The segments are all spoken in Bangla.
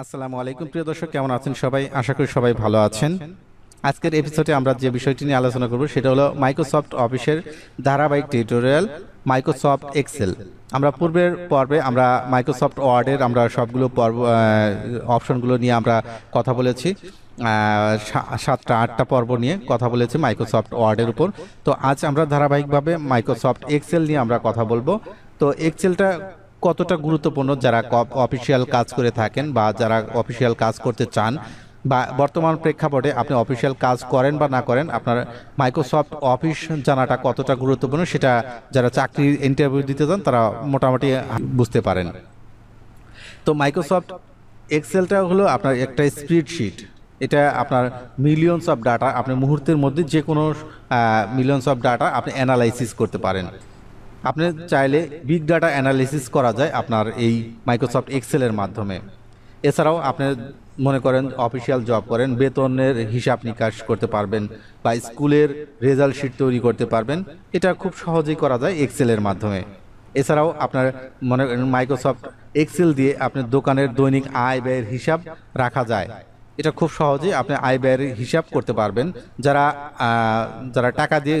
আসসালামু আলাইকুম প্রিয় দর্শক, কেমন আছেন সবাই? আশা করি সবাই ভালো আছেন। আজকের এপিসোডে আমরা যে বিষয়টি নিয়ে আলোচনা করব সেটা হলো মাইক্রোসফট অফিসের ধারাবাহিক টিউটোরিয়াল মাইক্রোসফট এক্সেল। আমরা পূর্বের পর্বে আমরা মাইক্রোসফট ওয়ার্ডের আমরা সবগুলো পর্ব অপশনগুলো নিয়ে আমরা কথা বলেছি, 7টা-8টা পর্ব নিয়ে কথা বলেছি মাইক্রোসফট ওয়ার্ডের উপর। তো আজ আমরা ধারাবাহিকভাবে মাইক্রোসফট এক্সেল নিয়ে আমরা কথা বলবো। তো এক্সেলটা কতটা গুরুত্বপূর্ণ যারা অফিসিয়াল কাজ করে থাকেন বা যারা অফিসিয়াল কাজ করতে চান, বা বর্তমান প্রেক্ষাপটে আপনি অফিসিয়াল কাজ করেন বা না করেন, আপনার মাইক্রোসফট অফিস জানাটা কতটা গুরুত্বপূর্ণ সেটা যারা চাকরির ইন্টারভিউ দিতে যান তারা মোটামুটি বুঝতে পারেন। তো মাইক্রোসফট এক্সেলটা হলো আপনার একটা স্প্রেডশিট। এটা আপনার মিলিয়নস অফ ডাটা, আপনি মুহূর্তের মধ্যে যে কোনো মিলিয়নস অফ ডাটা আপনি অ্যানালাইসিস করতে পারেন। আপনি চাইলে বিগ ডাটা অ্যানালিসিস করা যায় আপনার এই মাইক্রোসফট এক্সেলের মাধ্যমে। এছাড়াও আপনি মনে করেন অফিসিয়াল জব করেন, বেতনের হিসাব নিকাশ করতে পারবেন বা স্কুলের রেজাল্ট শিট তৈরি করতে পারবেন, এটা খুব সহজেই করা যায় এক্সেলের মাধ্যমে। এছাড়াও আপনার মনে করেন মাইক্রোসফট এক্সেল দিয়ে আপনার দোকানের দৈনিক আয় ব্যয়ের হিসাব রাখা যায়। এটা খুব সহজেই আপনি আয় ব্যয়ের হিসাব করতে পারবেন। যারা টাকা দিয়ে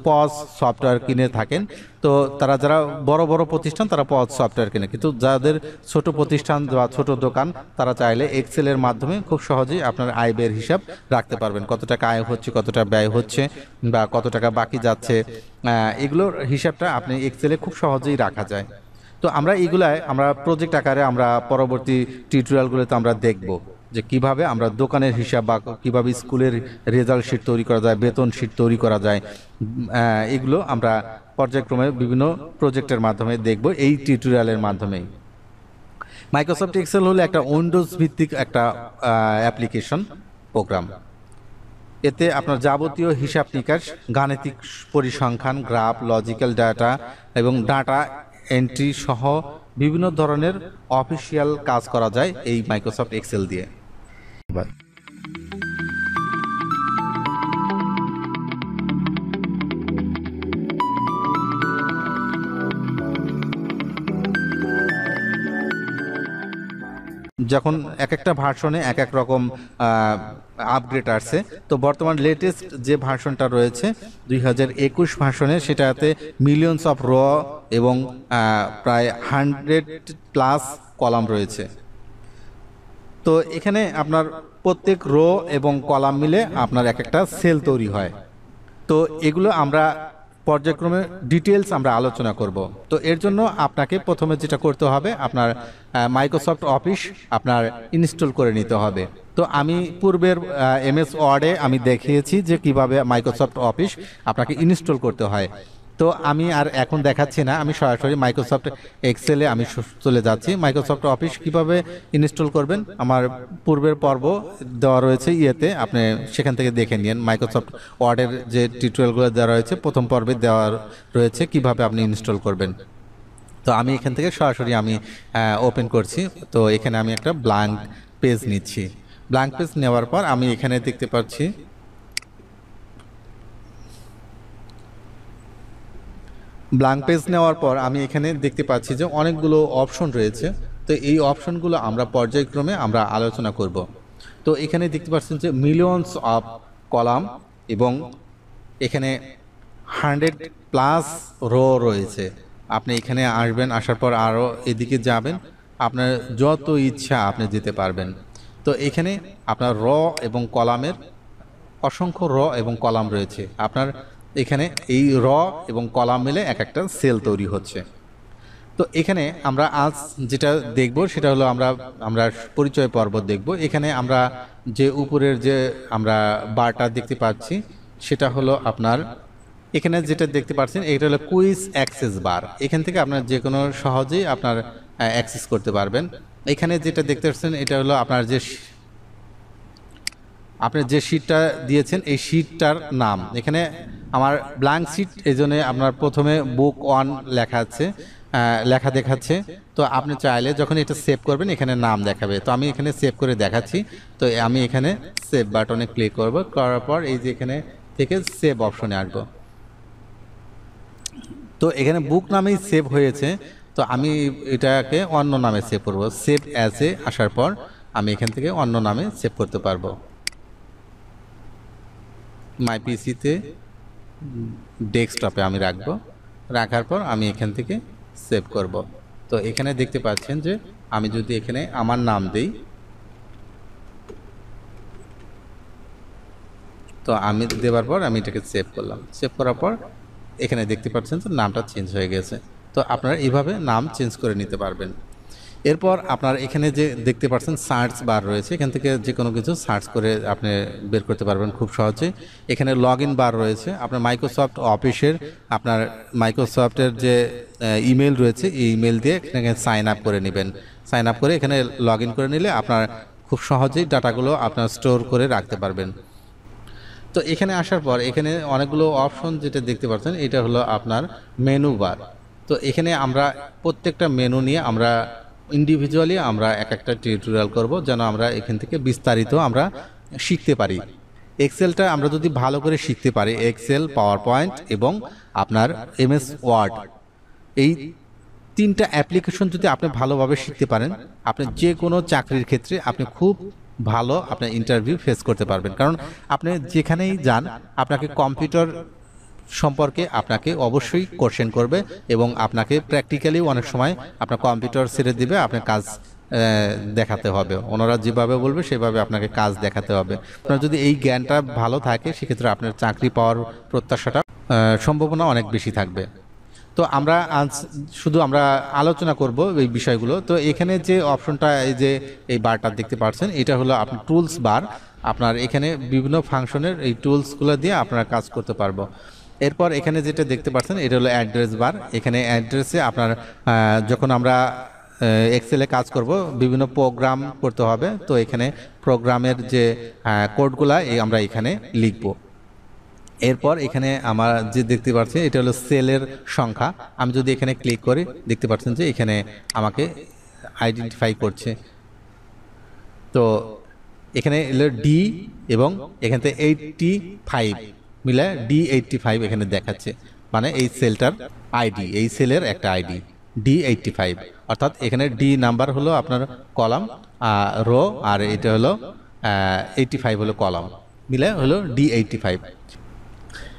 পজ সফটওয়্যার কিনে থাকেন, তো যারা বড় বড় প্রতিষ্ঠান তারা পজ সফটওয়্যার কিনে, কিন্তু যাদের ছোট প্রতিষ্ঠান বা ছোট দোকান তারা চাইলে এক্সেলের মাধ্যমে খুব সহজেই আপনার আয় ব্যয়ের হিসাব রাখতে পারবেন। কত টাকা আয় হচ্ছে, কত টাকা ব্যয় হচ্ছে বা কত টাকা বাকি যাচ্ছে, এগুলোর হিসাবটা আপনি এক্সেলে খুব সহজেই রাখা যায়। তো আমরা প্রজেক্ট আকারে আমরা পরবর্তী টিউটোরিয়ালগুলোতে আমরা দেখব যে কিভাবে আমরা দোকানের হিসাব বা কিভাবে স্কুলের রেজাল্ট শিট তৈরি করা যায়, বেতন শিট তৈরি করা যায়, এগুলো আমরা পর্যায়ক্রমে বিভিন্ন প্রজেক্টের মাধ্যমে দেখব এই টিউটোরিয়ালের মাধ্যমেই। মাইক্রোসফট এক্সেল হলো একটা উইন্ডোজ ভিত্তিক একটা অ্যাপ্লিকেশন প্রোগ্রাম। এতে আপনার যাবতীয় হিসাব নিকাশ, গাণিতিক পরিসংখ্যান, গ্রাফ, লজিক্যাল ডাটা এবং ডাটা এন্ট্রি সহ বিভিন্ন ধরনের অফিসিয়াল কাজ করা যায় এই মাইক্রোসফট এক্সেল দিয়ে। যখন এক একটা ভার্সনে এক এক রকম আপগ্রেড আসছে, তো বর্তমান লেটেস্ট যে ভার্সনটা রয়েছে 2021 ভার্সনে, সেটাতে মিলিয়নস অফ র এবং প্রায় 100+ কলাম রয়েছে। তো এখানে আপনার প্রত্যেক রো এবং কলাম মিলে আপনার এক একটা সেল তৈরি হয়। তো এগুলো আমরা পর্যায়ক্রমে ডিটেলস আমরা আলোচনা করব। তো এর জন্য আপনাকে প্রথমে যেটা করতে হবে, আপনার মাইক্রোসফট অফিস আপনার ইনস্টল করে নিতে হবে। তো আমি পূর্বের MS ওয়ার্ডে আমি দেখিয়েছি যে কিভাবে মাইক্রোসফট অফিস আপনাকে ইনস্টল করতে হয়। তো আমি আর এখন দেখাচ্ছি না, আমি সরাসরি মাইক্রোসফট এক্সেলে আমি চলে যাচ্ছি। মাইক্রোসফট অফিস কিভাবে ইনস্টল করবেন আমার পূর্বের পর্ব দেওয়া রয়েছে ইয়েতে, আপনি সেখান থেকে দেখে নিন। মাইক্রোসফট ওয়ার্ডের যে টিউটোরিয়ালগুলো দেওয়া রয়েছে প্রথম পর্বে দেওয়া রয়েছে কিভাবে আপনি ইনস্টল করবেন। তো আমি এখান থেকে সরাসরি আমি ওপেন করছি। তো এখানে আমি একটা ব্ল্যাঙ্ক পেজ নিচ্ছি। ব্ল্যাঙ্ক পেজ নেওয়ার পর আমি এখানে দেখতে পাচ্ছি ব্ল্যাঙ্ক পেজ নেওয়ার পর আমি এখানে দেখতে পাচ্ছি যে অনেকগুলো অপশন রয়েছে। তো এই অপশনগুলো আমরা পর্যায়ক্রমে আমরা আলোচনা করব। তো এখানে দেখতে পাচ্ছেন যে মিলিয়নস অফ কলাম এবং এখানে 100+ রো রয়েছে। আপনি এখানে আসবেন, আসার পর আরও এদিকে যাবেন, আপনার যত ইচ্ছা আপনি যেতে পারবেন। তো এখানে আপনার র এবং কলামের অসংখ্য র এবং কলাম রয়েছে। আপনার এখানে এই র এবং কলাম মিলে এক একটা সেল তৈরি হচ্ছে। তো এখানে আমরা আজ যেটা দেখব সেটা হলো আমরা পরিচয় পর্ব দেখব। এখানে আমরা যে উপরের যে আমরা বারটা দেখতে পাচ্ছি সেটা হলো আপনার এখানে যেটা দেখতে পাচ্ছেন এটা হলো কুইজ অ্যাক্সেস বার। এখান থেকে আপনার যে কোনো সহজেই আপনার অ্যাক্সেস করতে পারবেন। এখানে যেটা দেখতে পাচ্ছেন এটা হলো আপনার আপনি যে শিটটা দিয়েছেন এই শিটটার নাম। এখানে আমার ব্ল্যাঙ্ক শিট, এই জন্য আপনার প্রথমে বুক 1 লেখা দেখাচ্ছে। তো আপনি চাইলে যখন এটা সেভ করবেন এখানে নাম দেখাবে। তো আমি এখানে সেভ করে দেখাচ্ছি। তো আমি এখানে সেভ বাটনে ক্লিক করব, করার পর এই যে এখানে থেকে সেভ অপশনে আসবো। তো এখানে বুক নামেই সেভ হয়েছে, তো আমি এটাকে অন্য নামে সেভ করব। সেভ অ্যাজে আসার পর আমি এখান থেকে অন্য নামে সেভ করতে পারবো। মাই পিসিতে ডেস্কটপে আমি রাখবো, রাখার পর আমি এখান থেকে সেভ করব। তো এখানে দেখতে পাচ্ছেন যে আমি যদি এখানে আমার নাম দেই, তো আমি দেওয়ার পর আমি এটাকে সেভ করলাম। সেভ করার পর এখানে দেখতে পাচ্ছেন যে নামটা চেঞ্জ হয়ে গেছে। তো আপনারা এইভাবে নাম চেঞ্জ করে নিতে পারবেন। এরপর আপনার এখানে যে দেখতে পাচ্ছেন সার্চ বার রয়েছে, এখান থেকে যে কোনো কিছু সার্চ করে আপনি বের করতে পারবেন খুব সহজে। এখানে লগ ইন বার রয়েছে, আপনার মাইক্রোসফট অফিসের আপনার মাইক্রোসফটের যে ইমেল রয়েছে এই ইমেল দিয়ে এখানে সাইন আপ করে নেবেন। সাইন আপ করে এখানে লগ ইন করে নিলে আপনার খুব সহজেই ডাটাগুলো আপনার স্টোর করে রাখতে পারবেন। তো এখানে আসার পর এখানে অনেকগুলো অপশন যেটা দেখতে পাচ্ছেন, এটা হলো আপনার মেনু বার। তো এখানে আমরা প্রত্যেকটা মেনু নিয়ে আমরা ইন্ডিভিজুয়ালি আমরা এক একটা টিউটোরিয়াল করব, যেন আমরা এখান থেকে বিস্তারিত আমরা শিখতে পারি। এক্সেলটা আমরা যদি ভালো করে শিখতে পারি, এক্সেল, পাওয়ার পয়েন্ট এবং আপনার এমএস ওয়ার্ড, এই তিনটা অ্যাপ্লিকেশন যদি আপনি ভালোভাবে শিখতে পারেন, আপনি যে কোনো চাকরির ক্ষেত্রে আপনি খুব ভালো আপনার ইন্টারভিউ ফেস করতে পারবেন। কারণ আপনি যেখানেই যান আপনাকে কম্পিউটার সম্পর্কে আপনাকে অবশ্যই কোশ্চেন করবে এবং আপনাকে প্র্যাকটিক্যালি অনেক সময় আপনার কম্পিউটার ছেড়ে দিবে, আপনার কাজ দেখাতে হবে, ওনারা যেভাবে বলবে সেভাবে আপনাকে কাজ দেখাতে হবে। আপনার যদি এই জ্ঞানটা ভালো থাকে সেক্ষেত্রে আপনার চাকরি পাওয়ার প্রত্যাশাটা সম্ভাবনা অনেক বেশি থাকবে। তো আমরা আজ শুধু আমরা আলোচনা করব এই বিষয়গুলো। তো এখানে যে অপশনটা এই যে এই বারটা দেখতে পাচ্ছেন, এটা হলো আপনার টুলস বার। আপনার এখানে বিভিন্ন ফাংশনের এই টুলসগুলো দিয়ে আপনারা কাজ করতে পারবো। এরপর এখানে যেটা দেখতে পাচ্ছেন এটা হলো অ্যাড্রেস বার। এখানে অ্যাড্রেসে আপনার যখন আমরা এক্সেলে কাজ করব বিভিন্ন প্রোগ্রাম করতে হবে, তো এখানে প্রোগ্রামের যে কোডগুলা আমরা এখানে লিখব। এরপর এখানে আমার যে দেখতে পাচ্ছি এটা হলো সেলের সংখ্যা। আমি যদি এখানে ক্লিক করি দেখতে পাচ্ছেন যে এখানে আমাকে আইডেন্টিফাই করছে। তো এখানে এলো ডি এবং এখান থেকে 85 মিলে D85 এখানে দেখাচ্ছে, মানে এই সেলটার আইডি, এই সেলের একটা আইডি D85, অর্থাৎ এখানে ডি নাম্বার হলো আপনার কলাম রো, আর এটা হলো 85 হলো কলাম, মিলে হলো D85।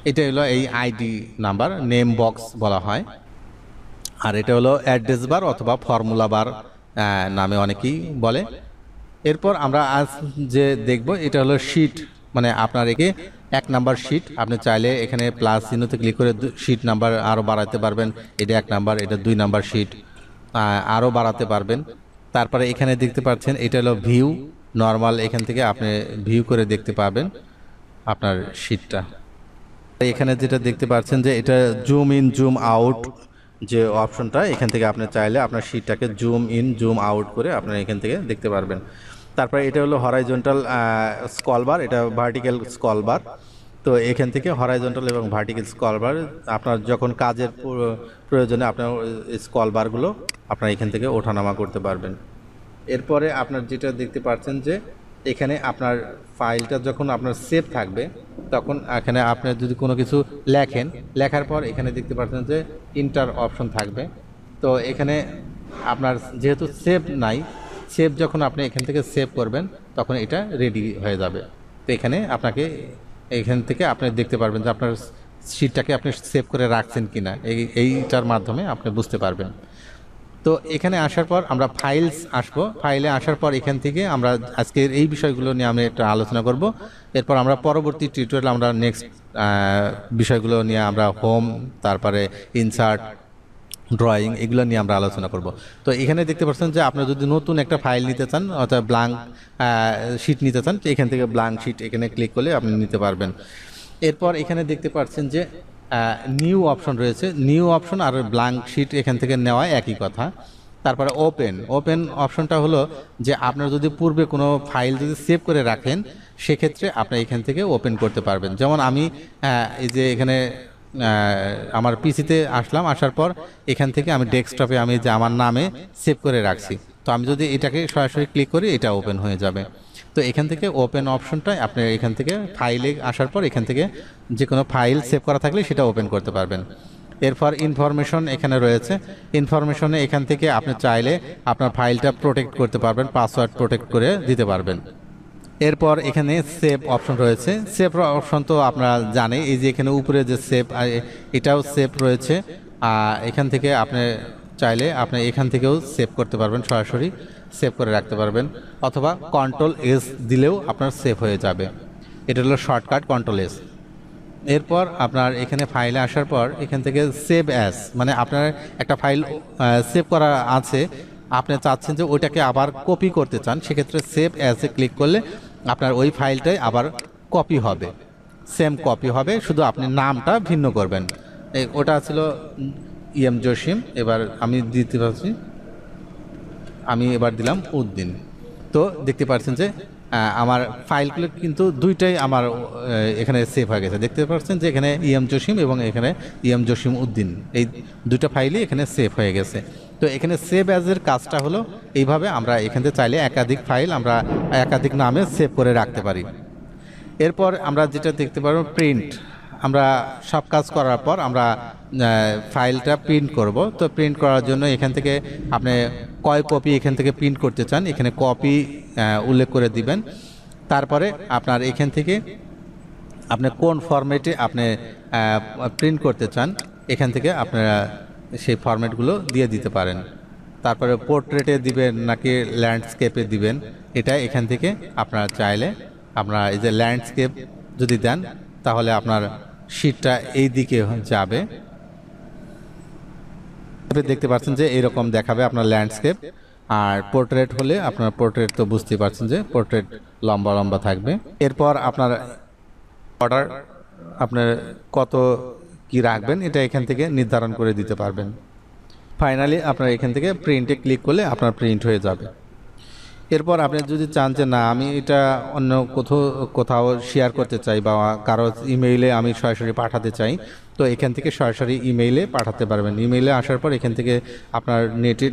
এটা হলো এই আইডি নাম্বার, নেম বক্স বলা হয়। আর এটা হলো অ্যাড্রেস বার অথবা ফর্মুলা বার নামে অনেকেই বলে। এরপর আমরা আজ যে দেখব এটা হলো শিট, মানে আপনার একে 1 নাম্বার শিট। আপনি চাইলে এখানে প্লাস চিহ্নতে ক্লিক করে শিট নাম্বার আরও বাড়াতে পারবেন। এটা 1 নাম্বার, এটা 2 নাম্বার শিট, আরও বাড়াতে পারবেন। তারপরে এখানে দেখতে পাচ্ছেন এটা হলো ভিউ নর্মাল, এখান থেকে আপনি ভিউ করে দেখতে পাবেন আপনার শিটটা। এখানে যেটা দেখতে পাচ্ছেন যে এটা জুম ইন জুম আউট যে অপশনটা, এখান থেকে আপনি চাইলে আপনার শিটটাকে জুম ইন জুম আউট করে আপনারা এখান থেকে দেখতে পারবেন। তারপরে এটা হলো হরাইজন্টাল স্ক্রল বার, এটা ভার্টিক্যাল স্ক্রল বার। তো এখান থেকে হরাইজন্টাল এবং ভার্টিক্যাল স্ক্রল বার আপনার যখন কাজের প্রয়োজনে আপনার স্ক্রল বারগুলো আপনারা এখান থেকে ওঠানামা করতে পারবেন। এরপরে আপনার যেটা দেখতে পাচ্ছেন যে এখানে আপনার ফাইলটা যখন আপনার সেভ থাকবে তখন এখানে আপনি যদি কোনো কিছু লেখেন, লেখার পর এখানে দেখতে পাচ্ছেন যে ইন্টার অপশন থাকবে। তো এখানে আপনার যেহেতু সেভ নাই, সেভ যখন আপনি এখান থেকে সেভ করবেন তখন এটা রেডি হয়ে যাবে। তো এখানে আপনাকে এখান থেকে আপনি দেখতে পারবেন যে আপনার শিটটাকে আপনি সেভ করে রাখছেন কিনা, এইটার মাধ্যমে আপনি বুঝতে পারবেন। তো এখানে আসার পর আমরা ফাইলস আসবো। ফাইলে আসার পর এখান থেকে আমরা আজকের এই বিষয়গুলো নিয়ে আমরা একটা আলোচনা করব। এরপর আমরা পরবর্তী টিউটোরিয়াল আমরা নেক্সট বিষয়গুলো নিয়ে আমরা হোম, তারপরে ইনসার্ট, ড্রয়িং, এগুলো নিয়ে আমরা আলোচনা করব। তো এখানে দেখতে পাচ্ছেন যে আপনি যদি নতুন একটা ফাইল নিতে চান অর্থাৎ ব্ল্যাঙ্ক শিট নিতে চান, তো এখান থেকে ব্ল্যাঙ্ক শিট এখানে ক্লিক করলে আপনি নিতে পারবেন। এরপর এখানে দেখতে পাচ্ছেন যে নিউ অপশন রয়েছে, নিউ অপশন আর ব্ল্যাঙ্ক শিট এখান থেকে নেওয়া একই কথা। তারপরে ওপেন অপশনটা হলো যে আপনার যদি পূর্বে কোনো ফাইল যদি সেভ করে রাখেন সেক্ষেত্রে আপনি এখান থেকে ওপেন করতে পারবেন। যেমন আমি এই যে এখানে আমার পিসিতে আসলাম, আসার পর এখান থেকে আমি ডেস্কটপে আমি যে আমার নামে সেভ করে রাখছি, তো আমি যদি এটাকে সরাসরি ক্লিক করি এটা ওপেন হয়ে যাবে। তো এখান থেকে ওপেন অপশনটা আপনি এখান থেকে ফাইলে আসার পর এখান থেকে যে কোনো ফাইল সেভ করা থাকলে সেটা ওপেন করতে পারবেন। এরপর ইনফরমেশন এখানে রয়েছে। ইনফরমেশনে এখান থেকে আপনি চাইলে আপনার ফাইলটা প্রোটেক্ট করতে পারবেন, পাসওয়ার্ড প্রোটেক্ট করে দিতে পারবেন। এরপর এখানে সেভ অপশন রয়েছে। সেভ অপশন তো আপনারা জানেন, এই যে এখানে উপরে যে সেভ, এটাও সেভ রয়েছে। এখান থেকে আপনি চাইলে আপনি এখান থেকেও সেভ করতে পারবেন, সরাসরি সেভ করে রাখতে পারবেন, অথবা কন্ট্রোল-S দিলেও আপনার সেভ হয়ে যাবে। এটা হলো শর্টকাট কন্ট্রোল-S। এরপর আপনার এখানে ফাইলে আসার পর এখান থেকে সেভ অ্যাজ, মানে আপনার একটা ফাইল সেভ করা আছে, আপনি চাচ্ছেন যে ওইটাকে আবার কপি করতে চান, সেক্ষেত্রে সেভ অ্যাজে ক্লিক করলে আপনার ওই ফাইলটাই আবার কপি হবে, সেম কপি হবে, শুধু আপনি নামটা ভিন্ন করবেন। ওটা ছিল 𝗬𝗎𝗍𝒻, এবার আমি দিতে পারছি, আমি এবার দিলাম উদ্দিন। তো দেখতে পাচ্ছেন যে আমার ফাইলগুলো কিন্তু দুইটাই আমার এখানে সেভ হয়ে গেছে। দেখতে পাচ্ছেন যে এখানে 𝗬𝗎𝗍𝒻 এবং এখানে 𝗬𝗎𝗍𝒻, এই দুটো ফাইলই এখানে সেভ হয়ে গেছে। তো এখানে সেভ অ্যাজের কাজটা হলো এইভাবে, আমরা এখান থেকে চাইলে একাধিক ফাইল আমরা একাধিক নামে সেভ করে রাখতে পারি। এরপর আমরা যেটা দেখতে পারবো প্রিন্ট, আমরা সব কাজ করার পর আমরা ফাইলটা প্রিন্ট করব। তো প্রিন্ট করার জন্য এখান থেকে আপনি কয় কপি এখান থেকে প্রিন্ট করতে চান, এখানে কপি উল্লেখ করে দিবেন। তারপরে আপনার এখান থেকে আপনি কোন ফরম্যাটে আপনি প্রিন্ট করতে চান, এখান থেকে আপনারা সেই ফরম্যাটগুলো দিয়ে দিতে পারেন। তারপরে পোর্ট্রেটে দিবেন নাকি ল্যান্ডস্কেপে দিবেন, এটা এখান থেকে আপনারা চাইলে আপনারা এই যে ল্যান্ডস্কেপ যদি দেন তাহলে আপনার শীটটা এই দিকে যাবে। দেখতে পাচ্ছেন যে এরকম দেখাবে আপনার ল্যান্ডস্কেপ। আর পোর্ট্রেট হলে আপনার পোর্ট্রেট তো বুঝতেই পারছেন যে পোর্ট্রেট লম্বা লম্বা থাকবে। এরপর আপনার অর্ডার আপনার কত কি রাখবেন এটা এখান থেকে নির্ধারণ করে দিতে পারবেন। ফাইনালি আপনার এখান থেকে প্রিন্টে ক্লিক করলে আপনার প্রিন্ট হয়ে যাবে। এরপর আপনি যদি চান যে না আমি এটা অন্য কোথাও শেয়ার করতে চাই বা কারো ইমেইলে আমি সরাসরি পাঠাতে চাই, তো এখান থেকে সরাসরি ইমেইলে পাঠাতে পারবেন। ইমেইলে আসার পর এখান থেকে আপনার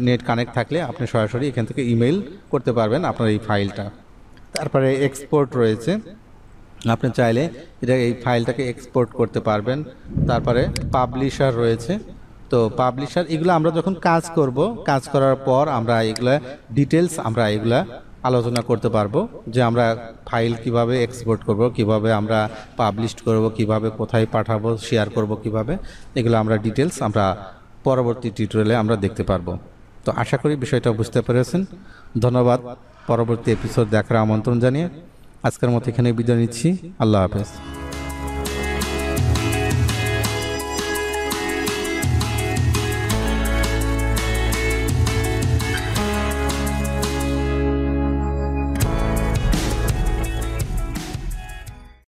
নেট কানেক্ট থাকলে আপনি সরাসরি এখান থেকে ইমেইল করতে পারবেন আপনার এই ফাইলটা। তারপরে এক্সপোর্ট রয়েছে, আপনি চাইলে এটা এই ফাইলটাকে এক্সপোর্ট করতে পারবেন। তারপরে পাবলিশার রয়েছে। তো পাবলিশার এগুলো আমরা যখন কাজ করব, কাজ করার পর আমরা এগুলা ডিটেলস আমরা এগুলা আলোচনা করতে পারবো, যে আমরা ফাইল কিভাবে এক্সপোর্ট করব, কিভাবে আমরা পাবলিশ করব, কিভাবে কোথায় পাঠাবো, শেয়ার করব কিভাবে, এগুলো আমরা ডিটেলস আমরা পরবর্তী টিউটোরিয়ালে আমরা দেখতে পারবো। তো আশা করি বিষয়টা বুঝতে পেরেছেন। ধন্যবাদ। পরবর্তী এপিসোড দেখার আমন্ত্রণ জানিয়ে আজকের মতো এখানে বিদায় নিচ্ছি। আল্লাহ হাফেজ।